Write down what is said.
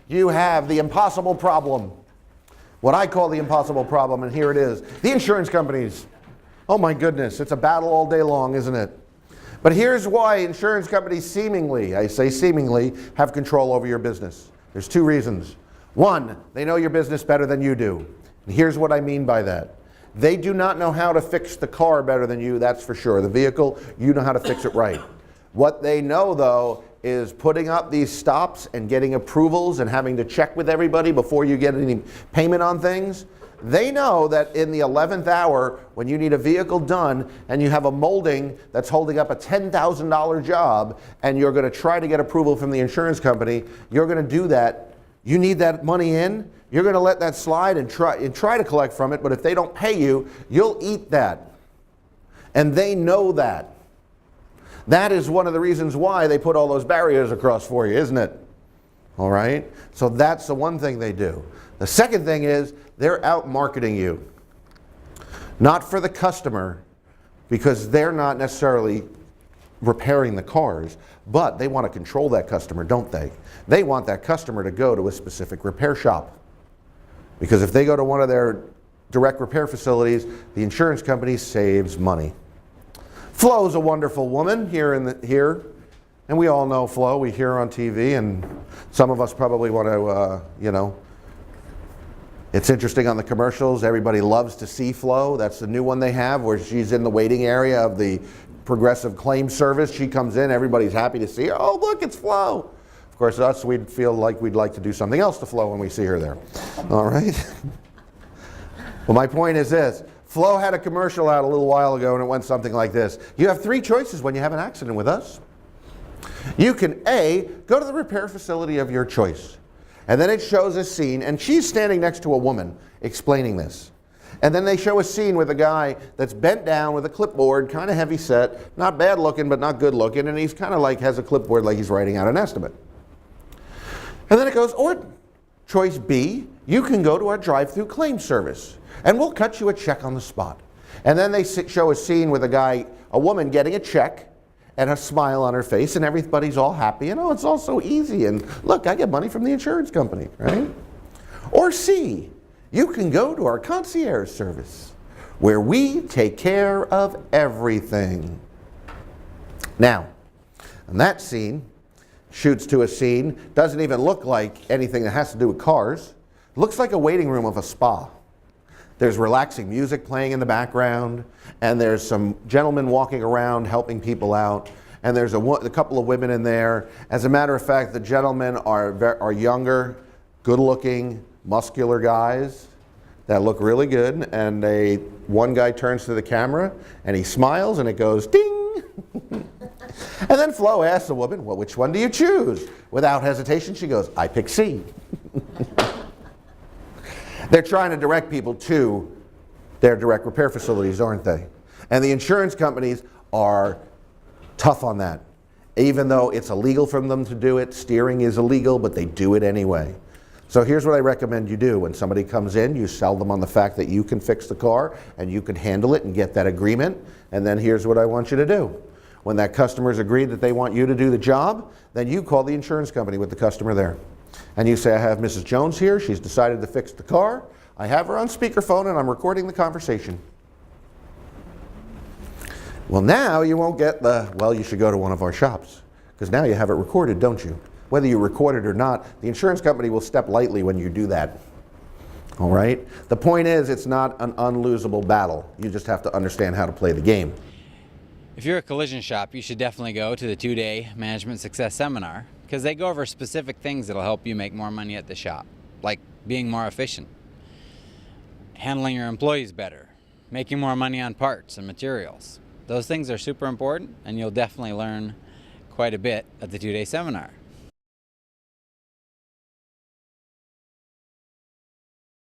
you have the impossible problem. What I call the impossible problem, and here it is. The insurance companies. Oh my goodness, it's a battle all day long, isn't it? But here's why insurance companies seemingly, I say seemingly, have control over your business. There's two reasons. One, they know your business better than you do. And here's what I mean by that. They do not know how to fix the car better than you, that's for sure. The vehicle, you know how to fix it right. What they know, though, is putting up these stops and getting approvals and having to check with everybody before you get any payment on things. They know that in the 11th hour, when you need a vehicle done and you have a molding that's holding up a $10,000 job and you're going to try to get approval from the insurance company, you're going to do that. You need that money in, you're going to let that slide and try to collect from it, but if they don't pay you, you'll eat that. And they know that. That is one of the reasons why they put all those barriers across for you, isn't it? All right? So that's the one thing they do. The second thing is they're out marketing you. Not for the customer, because they're not necessarily repairing the cars, but they want to control that customer, don't they? They want that customer to go to a specific repair shop. Because if they go to one of their direct repair facilities, the insurance company saves money. Flo's a wonderful woman here, and we all know Flo. We hear her on TV, and some of us probably want to, it's interesting on the commercials. Everybody loves to see Flo. That's the new one they have, where she's in the waiting area of the Progressive Claim Service. She comes in, everybody's happy to see her. Oh, look, it's Flo. Of course, us, we'd feel like we'd like to do something else to Flo when we see her there. All right? Well, my point is this. Flo had a commercial out a little while ago, and it went something like this. You have three choices when you have an accident with us. You can A, go to the repair facility of your choice. And then it shows a scene, and she's standing next to a woman explaining this. And then they show a scene with a guy that's bent down with a clipboard, kind of heavy set, not bad looking, but not good looking, and he's kind of like has a clipboard like he's writing out an estimate. And then it goes, or choice B, you can go to our drive-through claim service, and we'll cut you a check on the spot. And then they show a scene with a woman getting a check, and a smile on her face, and everybody's all happy, and oh, it's all so easy, and look, I get money from the insurance company, right? Or C, you can go to our concierge service, where we take care of everything. Now, and that scene shoots to a scene, doesn't even look like anything that has to do with cars. It looks like a waiting room of a spa. There's relaxing music playing in the background, and there's some gentlemen walking around helping people out, and there's a couple of women in there. As a matter of fact, the gentlemen are younger, good-looking, muscular guys that look really good, and one guy turns to the camera, and he smiles, and it goes ding! And then Flo asks the woman, well, which one do you choose? Without hesitation, she goes, I pick C. They're trying to direct people to their direct repair facilities, aren't they? And the insurance companies are tough on that. Even though it's illegal for them to do it, steering is illegal, but they do it anyway. So here's what I recommend you do. When somebody comes in, you sell them on the fact that you can fix the car and you can handle it and get that agreement. And then here's what I want you to do. When that customer's agreed that they want you to do the job, then you call the insurance company with the customer there. And you say, I have Mrs. Jones here. She's decided to fix the car. I have her on speakerphone and I'm recording the conversation. Well, now you won't get well, you should go to one of our shops. Because now you have it recorded, don't you? Whether you record it or not, the insurance company will step lightly when you do that. All right? The point is, it's not an unlosable battle. You just have to understand how to play the game. If you're a collision shop, you should definitely go to the 2-day Management Success Seminar, because they go over specific things that'll help you make more money at the shop, like being more efficient, handling your employees better, making more money on parts and materials. Those things are super important, and you'll definitely learn quite a bit at the 2-day seminar.